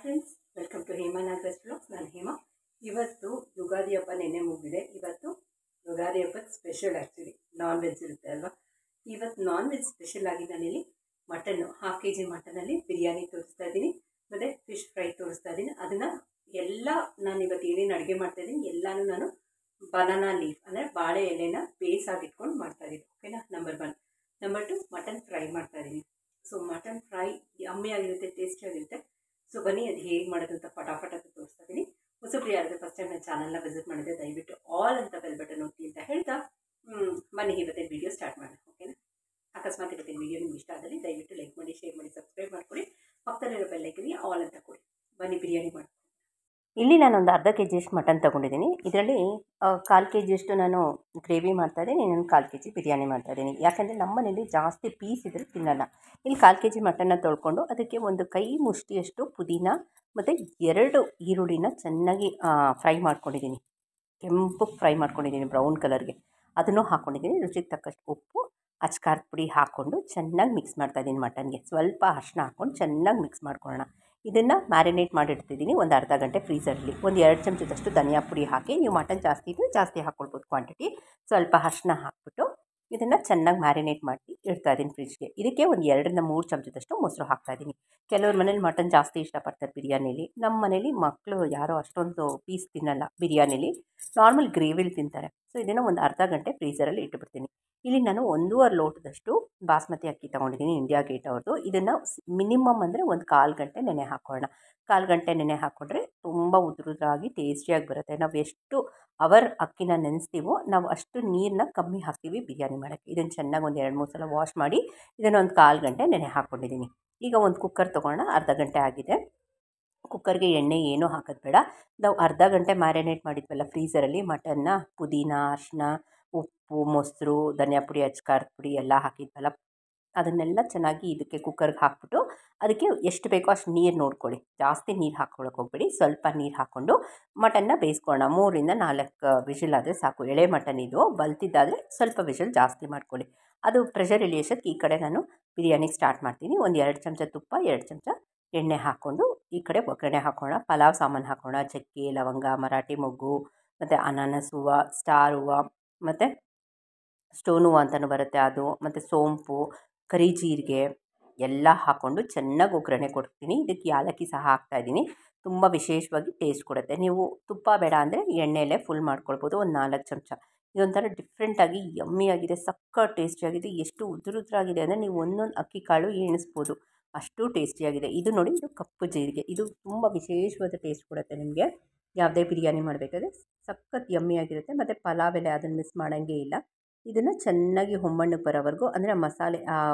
Friends, welcome to Hema Nagaraj blogs. ನಾನು ಹೇಮಾ. ಇವತ್ತು ಯುಗಾದಿ ಹಬ್ಬ ನೆನ್ನೆ ಮುಗಿದಿದೆ. ಇವತ್ತು ಯುಗಾದಿ ಹಬ್ಬದ ಸ್ಪೆಷಲ್. ಆ್ಯಕ್ಚುಲಿ ನಾನ್ ವೆಜ್ ಇರುತ್ತೆ ಅಲ್ವಾ. ಇವತ್ತು ನಾನ್ ವೆಜ್ ಸ್ಪೆಷಲ್ ಆಗಿ ನಾನಿಲ್ಲಿ ಮಟನ್ನು 1/2 kg ಮಟನಲ್ಲಿ ಬಿರಿಯಾನಿ ತೋರಿಸ್ತಾ ಇದ್ದೀನಿ, ಮತ್ತು ಫಿಶ್ ಫ್ರೈ ತೋರಿಸ್ತಾ ಇದ್ದೀನಿ. ಅದನ್ನು ಎಲ್ಲ ನಾನು ಇವತ್ತು ಏನೇನು ಅಡುಗೆ ಮಾಡ್ತಾಯಿದ್ದೀನಿ ಎಲ್ಲನೂ ನಾನು ಬನಾನಾ ಲೀಫ್ ಅಂದರೆ ಬಾಳೆ ಎಲೆನ ಬೇಸಾಗಿಟ್ಕೊಂಡು ಮಾಡ್ತಾಯಿದ್ದೀನಿ. ಓಕೆನಾ. ನಂಬರ್ 1. ನಂಬರ್ 2, ಮಟನ್ ಫ್ರೈ ಮಾಡ್ತಾಯಿದ್ದೀನಿ. ಸೊ ಮಟನ್ ಫ್ರೈ ಯಮ್ಮಿ ಆಗಿರುತ್ತೆ, ಟೇಸ್ಟಿಯಾಗಿರುತ್ತೆ. ಸೊ ಬನ್ನಿ ಅದು ಹೇಗೆ ಮಾಡೋದು ಅಂತ ಫಟಾಫಟ್ ಅಂತ ತೋರಿಸ್ತಾ ಇದ್ದೀನಿ. ಹೊಸಬ್ರು ಯಾರಾದರೂ ಫಸ್ಟ್ ಟೈಮ್ ನನ್ನ ಚಾನಲ್ನ ವಿಸಿಟ್ ಮಾಡಿದ್ರೆ ದಯವಿಟ್ಟು ಆಲ್ ಅಂತ ಬೆಲ್ ಬಟನ್ ಒತ್ತಿ ಅಂತ ಹೇಳ್ತಾ ಬನ್ನಿ ಇವತ್ತಿನ ವೀಡಿಯೋ ಸ್ಟಾರ್ಟ್ ಮಾಡೋಣ. ಓಕೆನಾ. ಅಕಸ್ಮಾತ್ ಇವತ್ತಿನ ವೀಡಿಯೋ ನಿಮ್ಗೆ ಇಷ್ಟ ಆದರೆ ದಯವಿಟ್ಟು ಲೈಕ್ ಮಾಡಿ, ಶೇರ್ ಮಾಡಿ, ಸಬ್ಸ್ಕ್ರೈಬ್ ಮಾಡಿಕೊಡಿ. ಪಕ್ಕದಲ್ಲಿರೋ ಬೆಲ್ ಐಕನ್ಗೆ ಆಲ್ ಅಂತ ಕೊಡಿ. ಬನ್ನಿ ಬಿರಿಯಾನಿ ಮಾಡಿ. ಇಲ್ಲಿ ನಾನೊಂದು ಅರ್ಧ kg ಅಷ್ಟು ಮಟನ್ ತೊಗೊಂಡಿದ್ದೀನಿ. ಇದರಲ್ಲಿ 1/4 kg ಅಷ್ಟು ನಾನು ಗ್ರೇವಿ ಮಾಡ್ತಾಯಿದ್ದೀನಿ, ಇನ್ನೊಂದು 1/4 kg ಬಿರಿಯಾನಿ ಮಾಡ್ತಾಯಿದ್ದೀನಿ. ಯಾಕೆಂದರೆ ನಮ್ಮ ಮನೇಲಿ ಜಾಸ್ತಿ ಪೀಸ್ ಇದ್ದರೆ ತಿನ್ನಲ್ಲ. ಇಲ್ಲಿ 1/4 kg ಮಟನ್ನ ತೊಳ್ಕೊಂಡು ಅದಕ್ಕೆ ಒಂದು ಕೈ ಮುಷ್ಟಿಯಷ್ಟು ಪುದೀನ ಮತ್ತು 2 ಈರುಳ್ಳಿನ ಚೆನ್ನಾಗಿ ಫ್ರೈ ಮಾಡ್ಕೊಂಡಿದ್ದೀನಿ. ಕೆಂಪು ಫ್ರೈ ಮಾಡ್ಕೊಂಡಿದ್ದೀನಿ, ಬ್ರೌನ್ ಕಲರ್ಗೆ. ಅದನ್ನು ಹಾಕ್ಕೊಂಡಿದ್ದೀನಿ. ರುಚಿಗೆ ತಕ್ಕಷ್ಟು ಉಪ್ಪು, ಅಚ್ಕಾರದ ಪುಡಿ ಹಾಕ್ಕೊಂಡು ಚೆನ್ನಾಗಿ ಮಿಕ್ಸ್ ಮಾಡ್ತಾಯಿದ್ದೀನಿ. ಮಟನ್ಗೆ ಸ್ವಲ್ಪ ಅರಿಶಿನ ಹಾಕ್ಕೊಂಡು ಚೆನ್ನಾಗಿ ಮಿಕ್ಸ್ ಮಾಡ್ಕೊಳ್ಳೋಣ. ಇದನ್ನು ಮ್ಯಾರಿನೇಟ್ ಮಾಡಿಡ್ತಿದ್ದೀನಿ ಒಂದು ಅರ್ಧ ಗಂಟೆ ಫ್ರೀಝರಲ್ಲಿ. ಒಂದು 2 ಚಮಚದಷ್ಟು ಧನಿಯಾ ಪುಡಿ ಹಾಕಿ, ನೀವು ಮಟನ್ ಜಾಸ್ತಿ ಇದ್ದರೆ ಜಾಸ್ತಿ ಹಾಕ್ಕೊಳ್ಬೋದು ಕ್ವಾಂಟಿಟಿ. ಸ್ವಲ್ಪ ಅರಿಶಿನ ಹಾಕ್ಬಿಟ್ಟು ಇದನ್ನು ಚೆನ್ನಾಗಿ ಮ್ಯಾರಿನೇಟ್ ಮಾಡಿ ಇಡ್ತಾಯಿದ್ದೀನಿ ಫ್ರಿಜ್ಗೆ. ಇದಕ್ಕೆ ಒಂದು 2ರಿಂದ 3 ಚಮಚದಷ್ಟು ಮೊಸರು ಹಾಕ್ತಾಯಿದ್ದೀನಿ. ಕೆಲವ್ರ ಮನೇಲಿ ಮಟನ್ ಜಾಸ್ತಿ ಇಷ್ಟಪಡ್ತಾರೆ ಬಿರಿಯಾನಿಲಿ. ನಮ್ಮ ಮನೇಲಿ ಮಕ್ಕಳು ಯಾರೋ ಅಷ್ಟೊಂದು ಪೀಸ್ ತಿನ್ನಲ್ಲ ಬಿರಿಯಾನಿಲಿ, ನಾರ್ಮಲ್ ಗ್ರೇವಿಲಿ ತಿಂತಾರೆ. ಸೊ ಇದನ್ನು ಒಂದು ಅರ್ಧ ಗಂಟೆ ಫ್ರೀಝರಲ್ಲಿ ಇಟ್ಬಿಡ್ತೀನಿ. ಇಲ್ಲಿ ನಾನು 1.5 ಲೋಟದಷ್ಟು ಬಾಸ್ಮತಿ ಅಕ್ಕಿ ತೊಗೊಂಡಿದ್ದೀನಿ, ಇಂಡಿಯಾ ಗೇಟ್ ಅವ್ರದ್ದು. ಇದನ್ನು ಮಿನಿಮಮ್ ಅಂದರೆ ಒಂದು 1/4 ಗಂಟೆ ನೆನೆ ಹಾಕೋಣ. 1/4 ಗಂಟೆ ನೆನೆ ಹಾಕ್ಕೊಂಡ್ರೆ ತುಂಬ ಉದುರುದ್ರಾಗಿ ಟೇಸ್ಟಿಯಾಗಿ ಬರುತ್ತೆ. ನಾವು ಎಷ್ಟು ಅವರ್ ಅಕ್ಕಿನ ನೆನೆಸ್ತೀವೋ ನಾವು ಅಷ್ಟು ನೀರನ್ನ ಕಮ್ಮಿ ಹಾಕ್ತೀವಿ ಬಿರಿಯಾನಿ ಮಾಡೋಕ್ಕೆ. ಇದನ್ನು ಚೆನ್ನಾಗಿ ಒಂದು 2-3 ಸಲ ವಾಶ್ ಮಾಡಿ ಇದನ್ನು ಒಂದು 1/4 ಗಂಟೆ ನೆನೆ ಹಾಕ್ಕೊಂಡಿದ್ದೀನಿ. ಈಗ ಒಂದು ಕುಕ್ಕರ್ ತೊಗೊಳ್ಳೋಣ. ಅರ್ಧ ಗಂಟೆ ಆಗಿದೆ. ಕುಕ್ಕರ್ಗೆ ಎಣ್ಣೆ ಏನೂ ಹಾಕೋದು ಬೇಡ. ನಾವು ಅರ್ಧ ಗಂಟೆ ಮ್ಯಾರಿನೇಟ್ ಮಾಡಿದ್ವಲ್ಲ ಫ್ರೀಝರಲ್ಲಿ ಮಟನ್ನ, ಪುದೀನ, ಅರಿಶಿನ, ಉಪ್ಪು, ಮೊಸರು, ಧನಿಯಾ ಪುಡಿ, ಅಚ್ಕಾರದ ಪುಡಿ ಎಲ್ಲ ಹಾಕಿದ್ವಲ್ಲ, ಅದನ್ನೆಲ್ಲ ಚೆನ್ನಾಗಿ ಇದಕ್ಕೆ ಕುಕ್ಕರ್ಗೆ ಹಾಕ್ಬಿಟ್ಟು ಅದಕ್ಕೆ ಎಷ್ಟು ಬೇಕೋ ಅಷ್ಟು ನೀರು ನೋಡ್ಕೊಳ್ಳಿ. ಜಾಸ್ತಿ ನೀರು ಹಾಕ್ಕೊಳಕ್ಕೆ ಹೋಗಬೇಡಿ. ಸ್ವಲ್ಪ ನೀರು ಹಾಕ್ಕೊಂಡು ಮಟನ್ನ ಬೇಯಿಸ್ಕೊಳ್ಳೋಣ. 3ರಿಂದ 4 ವಿಷಲ್ ಆದರೆ ಸಾಕು. ಎಳೆ ಮಟನ್ ಇದು. ಬಲ್ತಿದ್ದಾದರೆ ಸ್ವಲ್ಪ ವಿಷಲ್ ಜಾಸ್ತಿ ಮಾಡ್ಕೊಳ್ಳಿ. ಅದು ಪ್ರೆಷರ್ ಇಳಿಯೋಷ್ಟಕ್ಕೆ ಈ ಕಡೆ ನಾನು ಬಿರಿಯಾನಿಗೆ ಸ್ಟಾರ್ಟ್ ಮಾಡ್ತೀನಿ. ಒಂದು 2 ಚಮಚ ತುಪ್ಪ, 2 ಚಮಚ ಎಣ್ಣೆ ಹಾಕ್ಕೊಂಡು ಈ ಕಡೆ ಒಗ್ಗರಣೆ ಹಾಕೋಣ. ಪಲಾವ್ ಸಾಮಾನು ಹಾಕೋಣ. ಚಕ್ಕೆ, ಲವಂಗ, ಮರಾಠಿ ಮೊಗ್ಗು, ಮತ್ತು ಅನಾನಸ್ ಹೂವು, ಸ್ಟಾರ್ ಹೂವು, ಮತ್ತು ಸ್ಟೋನ್ ಹೂವು ಅಂತಲೂ ಬರುತ್ತೆ ಅದು, ಮತ್ತು ಸೋಂಪು, ಕರಿ ಜೀರಿಗೆ ಎಲ್ಲ ಹಾಕ್ಕೊಂಡು ಚೆನ್ನಾಗಿ ಒಗ್ಗರಣೆ ಕೊಡ್ತೀನಿ. ಇದಕ್ಕೆ ಯಾಲಕ್ಕಿ ಸಹ ಹಾಕ್ತಾಯಿದ್ದೀನಿ. ತುಂಬ ವಿಶೇಷವಾಗಿ ಟೇಸ್ಟ್ ಕೊಡುತ್ತೆ. ನೀವು ತುಪ್ಪ ಬೇಡ ಅಂದರೆ ಎಣ್ಣೆಯಲ್ಲೇ ಫುಲ್ ಮಾಡ್ಕೊಳ್ಬೋದು. ಒಂದು 4 ಚಮಚ. ಇದೊಂಥರ ಡಿಫ್ರೆಂಟಾಗಿ ಯಮ್ಮಿಯಾಗಿದೆ, ಸಕ್ಕ ಟೇಸ್ಟಿಯಾಗಿದೆ. ಎಷ್ಟು ಉದುರುದ್ರಾಗಿದೆ ಅಂದರೆ ನೀವು ಒಂದೊಂದು ಅಕ್ಕಿ ಕಾಳು ಎಣಿಸ್ಬೋದು, ಅಷ್ಟು ಟೇಸ್ಟಿಯಾಗಿದೆ. ಇದು ನೋಡಿ, ಇದು ಕಪ್ಪು ಜೀರಿಗೆ. ಇದು ತುಂಬ ವಿಶೇಷವಾದ ಟೇಸ್ಟ್ ಕೊಡುತ್ತೆ ನಿಮಗೆ. ಯಾವುದೇ ಬಿರಿಯಾನಿ ಮಾಡಬೇಕಾದ್ರೆ ಸಖತ್ ಯಮ್ಮಿಯಾಗಿರುತ್ತೆ. ಮತ್ತು ಪಲಾವ್ ಎಲೆ ಅದನ್ನು ಮಿಸ್ ಮಾಡೋಂಗೇ ಇಲ್ಲ. ಇದನ್ನು ಚೆನ್ನಾಗಿ ಹೊಂಬಣ್ಣಕ್ಕೆ ಬರೋವರೆಗೂ, ಅಂದರೆ ಮಸಾಲೆ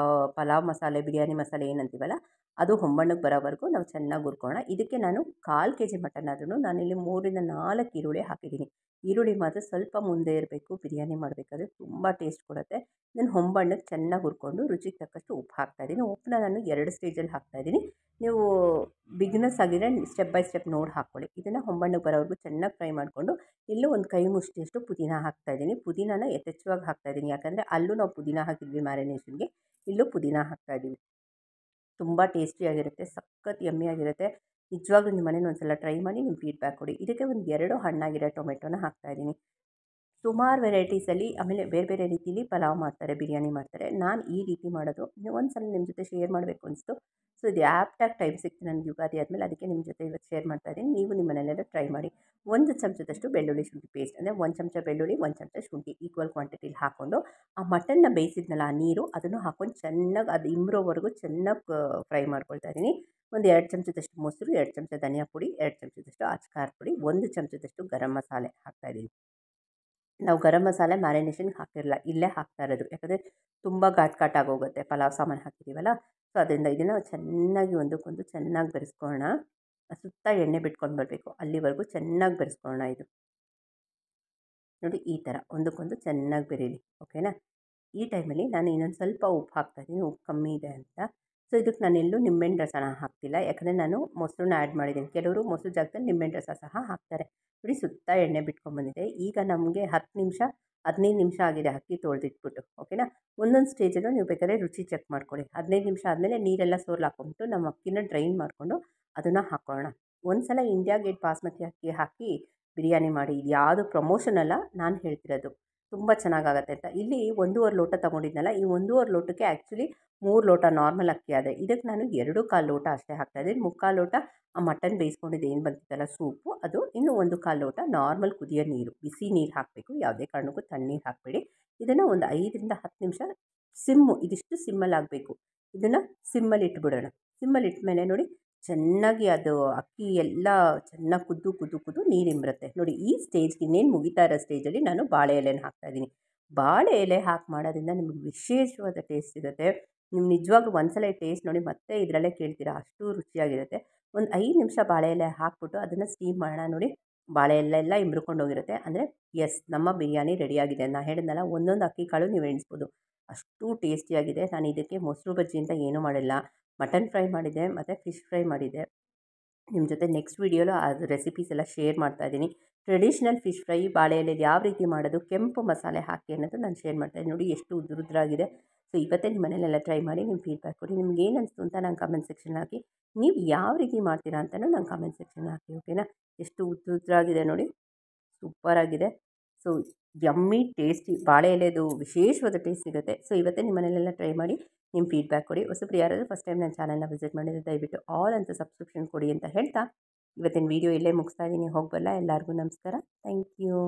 ಪಲಾವ್ ಮಸಾಲೆ, ಬಿರಿಯಾನಿ ಮಸಾಲೆ ಏನಂತೀವಲ್ಲ ಅದು ಹೊಂಬಣ್ಣಕ್ಕೆ ಬರೋವರೆಗೂ ನಾವು ಚೆನ್ನಾಗಿ ಹುರ್ಕೊಳ್ಳೋಣ. ಇದಕ್ಕೆ ನಾನು 1/4 kg ಮಟನ್ ಆದ್ರೂ ನಾನಿಲ್ಲಿ 3ರಿಂದ 4 ಈರುಳ್ಳಿ ಹಾಕಿದ್ದೀನಿ. ಈರುಳ್ಳಿ ಮಾತ್ರ ಸ್ವಲ್ಪ ಮುಂದೆ ಇರಬೇಕು ಬಿರಿಯಾನಿ ಮಾಡಬೇಕಾದ್ರೆ, ತುಂಬ ಟೇಸ್ಟ್ ಕೊಡುತ್ತೆ. ಇದನ್ನು ಹೊಂಬಣ್ಣಕ್ಕೆ ಚೆನ್ನಾಗಿ ಹುರ್ಕೊಂಡು ರುಚಿಗೆ ತಕ್ಕಷ್ಟು ಉಪ್ಪು ಹಾಕ್ತಾಯಿದ್ದೀನಿ. ಉಪ್ಪನ್ನ ನಾನು 2 ಸ್ಟೇಜಲ್ಲಿ ಹಾಕ್ತಾಯಿದ್ದೀನಿ. ನೀವು ಬಿಗಿನರ್ಸ್ ಆಗಿದ್ರೆ ಸ್ಟೆಪ್ ಬೈ ಸ್ಟೆಪ್ ನೋಡಿ ಹಾಕ್ಕೊಳ್ಳಿ. ಇದನ್ನು ಹೊಂಬಣ್ಣಕ್ಕೆ ಬರೋವರೆಗೂ ಚೆನ್ನಾಗಿ ಫ್ರೈ ಮಾಡಿಕೊಂಡು ಇಲ್ಲೂ ಒಂದು ಕೈ ಮುಷ್ಟಿಯಷ್ಟು ಪುದೀನ ಹಾಕ್ತಾಯಿದ್ದೀನಿ. ಪುದೀನಾನ ಯಥೇಚ್ಛವಾಗಿ ಹಾಕ್ತಾಯಿದ್ದೀನಿ, ಯಾಕಂದರೆ ಅಲ್ಲೂ ನಾವು ಪುದೀನ ಹಾಕಿದ್ವಿ ಮ್ಯಾರಿನೇಷನ್ಗೆ, ಇಲ್ಲೂ ಪುದೀನ ಹಾಕ್ತಾಯಿದ್ದೀವಿ. ತುಂಬ ಟೇಸ್ಟಿಯಾಗಿರುತ್ತೆ, ಸಖತ್ ಯಮ್ಮಿಯಾಗಿರುತ್ತೆ. ನಿಜವಾಗ್ಲೂ ನಿಮ್ಮ ಮನೇಲಿ ಒಂದು ಸಲ ಟ್ರೈ ಮಾಡಿ ನಿಮ್ಮ ಫೀಡ್ಬ್ಯಾಕ್ ಕೊಡಿ. ಇದಕ್ಕೆ ಒಂದು 2 ಹಣ್ಣಾಗಿರೋ ಟೊಮೆಟೊನ ಹಾಕ್ತಾಯಿದ್ದೀನಿ. ಸುಮಾರು ವೆರೈಟೀಸಲ್ಲಿ ಆಮೇಲೆ ಬೇರೆ ಬೇರೆ ರೀತಿಲಿ ಪಲಾವ್ ಮಾಡ್ತಾರೆ, ಬಿರಿಯಾನಿ ಮಾಡ್ತಾರೆ. ನಾನು ಈ ರೀತಿ ಮಾಡೋದು ಒಂದು ಸಲ ನಿಮ್ಮ ಜೊತೆ ಶೇರ್ ಮಾಡಬೇಕು ಅನಿಸ್ತು. ಸೊ ಇದು ಆ್ಯಪ್ಟಾಗಿ ಟೈಮ್ ಸಿಕ್ತು ನನಗೆ ಯುಗಾದಿ ಆದಮೇಲೆ, ಅದಕ್ಕೆ ನಿಮ್ಮ ಜೊತೆ ಇವತ್ತು ಶೇರ್ ಮಾಡ್ತಾಯಿದ್ದೀನಿ. ನೀವು ನಿಮ್ಮ ಮನೆಯಲ್ಲೆಲ್ಲ ಟ್ರೈ ಮಾಡಿ. 1 ಚಮಚದಷ್ಟು ಬೆಳ್ಳುಳ್ಳಿ ಶುಂಠಿ ಪೇಸ್ಟ್, ಅಂದರೆ 1 ಚಮಚ ಬೆಳ್ಳುಳ್ಳಿ, 1 ಚಮಚ ಶುಂಠಿ ಈಕ್ವಲ್ ಕ್ವಾಂಟಿಟಿಲಿ ಹಾಕ್ಕೊಂಡು ಆ ಮಟನ್ನ ಬೇಯಿಸಿದ್ನಲ್ಲ ಆ ನೀರು ಅದನ್ನು ಹಾಕ್ಕೊಂಡು ಚೆನ್ನಾಗಿ ಅದು ಇಂಬ್ರೋವರೆಗೂ ಚೆನ್ನಾಗಿ ಫ್ರೈ ಮಾಡ್ಕೊಳ್ತಾ ಇದ್ದೀನಿ. ಒಂದು 2 ಚಮಚದಷ್ಟು ಮೊಸರು, 2 ಚಮಚ ಧನಿಯಾ ಪುಡಿ, 2 ಚಮಚದಷ್ಟು ಅಚ್ಕಾರದ ಪುಡಿ, 1 ಚಮಚದಷ್ಟು ಗರಂ ಮಸಾಲೆ ಹಾಕ್ತಾಯಿದ್ದೀನಿ. ನಾವು ಗರಂ ಮಸಾಲೆ ಮ್ಯಾರಿನೇಷನ್ಗೆ ಹಾಕಿರಲ್ಲ, ಇಲ್ಲೇ ಹಾಕ್ತಾ ಇರೋದು. ಯಾಕಂದರೆ ತುಂಬ ಘಾಟಾಗೋಗುತ್ತೆ ಪಲಾವ್ ಸಾಮಾನು ಹಾಕಿದ್ದೀವಲ್ಲ. ಸೊ ಅದರಿಂದ ಇದನ್ನು ಚೆನ್ನಾಗಿ ಒಂದಕ್ಕೊಂದು ಚೆನ್ನಾಗಿ ಬೆರೆಸ್ಕೊಳ್ಳೋಣ. ಸುತ್ತ ಎಣ್ಣೆ ಬಿಟ್ಕೊಂಡು ಬರಬೇಕು, ಅಲ್ಲಿವರೆಗೂ ಚೆನ್ನಾಗಿ ಬೆರೆಸ್ಕೊಳ್ಳೋಣ. ಇದು ನೋಡಿ, ಈ ಥರ ಒಂದಕ್ಕೊಂದು ಚೆನ್ನಾಗಿ ಬೆರೀಲಿ. ಓಕೆನಾ. ಈ ಟೈಮಲ್ಲಿ ನಾನು ಇನ್ನೊಂದು ಸ್ವಲ್ಪ ಉಪ್ಪು ಹಾಕ್ತಾಯಿದ್ದೀನಿ, ಉಪ್ಪು ಕಮ್ಮಿ ಇದೆ ಅಂತ. ಸೊ ಇದಕ್ಕೆ ನಾನೆಲ್ಲೂ ನಿಂಬೆಹಣ್ಣು ರಸನ ಹಾಕ್ತಿಲ್ಲ, ಯಾಕಂದರೆ ನಾನು ಮೊಸರನ್ನ ಆ್ಯಡ್ ಮಾಡಿದ್ದೀನಿ. ಕೆಲವರು ಮೊಸರು ಜಾಗದಲ್ಲಿ ನಿಂಬೆಹಣ್ಣು ರಸ ಸಹ ಹಾಕ್ತಾರೆ. ನೋಡಿ ಸುತ್ತ ಎಣ್ಣೆ ಬಿಟ್ಕೊಂಡ್ಬಂದಿದೆ. ಈಗ ನಮಗೆ 10 ನಿಮಿಷ 15 ನಿಮಿಷ ಆಗಿದೆ ಅಕ್ಕಿ ತೊಳೆದಿಟ್ಬಿಟ್ಟು, ಓಕೆನಾ. ಒಂದೊಂದು ಸ್ಟೇಜಲ್ಲೂ ನೀವು ಬೇಕಾದ್ರೆ ರುಚಿ ಚೆಕ್ ಮಾಡ್ಕೊಳ್ಳಿ. 15 ನಿಮಿಷ ಆದಮೇಲೆ ನೀರೆಲ್ಲ ಸೋರ್ಲು ಹಾಕ್ಕೊಂಬಿಟ್ಟು ನಮ್ಮ ಅಕ್ಕಿನ ಡ್ರೈನ್ ಮಾಡಿಕೊಂಡು ಅದನ್ನು ಹಾಕ್ಕೊಳ್ಳೋಣ. ಒಂದು ಸಲ ಇಂಡಿಯಾ ಗೇಟ್ ಬಾಸ್ಮತಿ ಅಕ್ಕಿ ಹಾಕಿ ಬಿರಿಯಾನಿ ಮಾಡಿ. ಇದು ಯಾವುದು ಪ್ರಮೋಷನ್ ಅಲ್ಲ, ನಾನು ಹೇಳ್ತಿರೋದು ತುಂಬ ಚೆನ್ನಾಗಾಗತ್ತೆ ಅಂತ. ಇಲ್ಲಿ 1.5 ಲೋಟ ತೊಗೊಂಡಿದ್ನಲ್ಲ, ಈ 1.5 ಲೋಟಕ್ಕೆ ಆ್ಯಕ್ಚುಲಿ 3 ಲೋಟ ನಾರ್ಮಲ್ ಅಕ್ಕಿ ಆದರೆ ಇದಕ್ಕೆ ನಾನು 2 ಲೋಟ ಅಷ್ಟೇ ಹಾಕ್ತಾಯಿದ್ದೀನಿ. 3/4 ಲೋಟ ಆ ಮಟನ್ ಬೇಯಿಸ್ಕೊಂಡಿದ್ದು ಏನು ಬಂದಿತ್ತಲ್ಲ ಸೂಪು, ಅದು ಇನ್ನು 1/4 ಲೋಟ ನಾರ್ಮಲ್ ಕುದಿಯೋ ನೀರು, ಬಿಸಿ ನೀರು ಹಾಕಬೇಕು. ಯಾವುದೇ ಕಾರಣಕ್ಕೂ ತಣ್ಣೀರು ಹಾಕಬೇಡಿ. ಇದನ್ನು ಒಂದು 5ರಿಂದ 10 ನಿಮಿಷ ಇದಿಷ್ಟು ಸಿಮ್ಮಲ್ಲಿ ಆಗಬೇಕು. ಇದನ್ನು ಸಿಮ್ಮಲ್ಲಿ ಇಟ್ಬಿಡೋಣ. ಸಿಮ್ಮಲ್ಲಿ ಇಟ್ಮೇಲೆ ನೋಡಿ ಚೆನ್ನಾಗಿ ಅದು ಅಕ್ಕಿ ಎಲ್ಲ ಚೆನ್ನಾಗಿ ಕುದ್ದು ನೀರು ಇಂಬ್ರುತ್ತೆ. ನೋಡಿ ಈ ಸ್ಟೇಜ್ಗೆ ಇನ್ನೇನು ಮುಗಿತಾ ಇರೋ ಸ್ಟೇಜಲ್ಲಿ ನಾನು ಬಾಳೆ ಎಲೆನ ಹಾಕ್ತಾಯಿದ್ದೀನಿ. ಬಾಳೆ ಎಲೆ ಹಾಕಿ ಮಾಡೋದ್ರಿಂದ ನಿಮಗೆ ವಿಶೇಷವಾದ ಟೇಸ್ಟ್ ಸಿಗುತ್ತೆ. ನೀವು ನಿಜವಾಗ್ಲೂ ಒಂದ್ಸಲ ಈ ಟೇಸ್ಟ್ ನೋಡಿ ಮತ್ತೆ ಇದರಲ್ಲೇ ಕೇಳ್ತೀರಾ, ಅಷ್ಟು ರುಚಿಯಾಗಿರುತ್ತೆ. ಒಂದು 5 ನಿಮಿಷ ಬಾಳೆ ಎಲೆ ಹಾಕ್ಬಿಟ್ಟು ಅದನ್ನು ಸ್ಟೀಮ್ ಮಾಡೋಣ. ನೋಡಿ ಬಾಳೆ ಎಲೆ ಇಂಬ್ರುಕೊಂಡು ಹೋಗಿರುತ್ತೆ, ಅಂದರೆ ಎಸ್ ನಮ್ಮ ಬಿರಿಯಾನಿ ರೆಡಿಯಾಗಿದೆ. ನಾನು ಹೇಳಿದ್ನಲ್ಲ, ಒಂದೊಂದು ಅಕ್ಕಿ ಕಾಳು ನೀವು ಎಣಿಸ್ಬೋದು, ಅಷ್ಟು ಟೇಸ್ಟಿಯಾಗಿದೆ. ನಾನು ಇದಕ್ಕೆ ಮೊಸರು ಬಜ್ಜಿ ಅಂತ ಏನೂ ಮಾಡಿಲ್ಲ, ಮಟನ್ ಫ್ರೈ ಮಾಡಿದ್ದೆ ಮತ್ತು ಫಿಶ್ ಫ್ರೈ ಮಾಡಿದ್ದೆ. ನಿಮ್ಮ ಜೊತೆ ನೆಕ್ಸ್ಟ್ ವೀಡಿಯೋలో ಅದು ರೆಸಿಪೀಸ್ ಎಲ್ಲ ಶೇರ್ ಮಾಡ್ತಾಯಿದ್ದೀನಿ. ಟ್ರೆಡಿಷ್ನಲ್ ಫಿಶ್ ಫ್ರೈ ಬಾಳೆ ಎಲೆಯಲ್ಲಿ ಯಾವ ರೀತಿ ಮಾಡೋದು, ಕೆಂಪು ಮಸಾಲೆ ಹಾಕಿ ಅನ್ನೋದು ನಾನು ಶೇರ್ ಮಾಡ್ತಾಯಿದ್ದೀನಿ. ನೋಡಿ ಎಷ್ಟು ಉದ್ರಾಗಿದೆ. ಸೊ ಇವತ್ತೇ ನಿಮ್ಮ ಮನೇಲೆಲ್ಲ ಟ್ರೈ ಮಾಡಿ ನಿಮ್ಮ ಫೀಡ್ಬ್ಯಾಕ್ ಕೊಡಿ. ನಿಮ್ಗೆ ಏನು ಅನಿಸ್ತು ಅಂತ ನಂಗೆ ಕಮೆಂಟ್ ಸೆಕ್ಷನ್ ಹಾಕಿ. ನೀವು ಯಾವ ರೀತಿ ಮಾಡ್ತೀರಾ ಅಂತಲೂ ನಂಗೆ ಕಮೆಂಟ್ ಸೆಕ್ಷನ್ ಹಾಕಿ, ಓಕೆನಾ. ಎಷ್ಟು ಉದ್ರಾಗಿದೆ ನೋಡಿ, ಸೂಪರಾಗಿದೆ. ಸೊ ಯಮ್ಮಿ ಟೇಸ್ಟಿ ಬಾಳೆ ಎಲೆದು ವಿಶೇಷವಾದ ಟೇಸ್ಟ್ ಸಿಗುತ್ತೆ. ಸೊ ಇವತ್ತೇ ನಿಮ್ಮ ಮನೇಲೆಲ್ಲ ಟ್ರೈ ಮಾಡಿ ನಿಮ್ಮ ಫೀಡ್ಬ್ಯಾಕ್ ಕೊಡಿ. ಹೊಸಬ್ರು ಯಾರಾದರೂ ಫಸ್ಟ್ ಟೈಮ್ ನನ್ನ ಚಾನಲ್ನ ವಿಸಿಟ್ ಮಾಡಿದರೆ ದಯವಿಟ್ಟು ಆಲ್ ಅಂತ ಸಬ್ಸ್ಕ್ರಿಪ್ಷನ್ ಕೊಡಿ ಅಂತ ಹೇಳ್ತಾ ಇವತ್ತಿನ ವೀಡಿಯೋ ಇಲ್ಲೇ ಮುಗಿಸ್ತಾ ಇದ್ದೀನಿ. ಹೋಗಬಲ್ಲ. ಎಲ್ಲರಿಗೂ ನಮಸ್ಕಾರ. Thank you.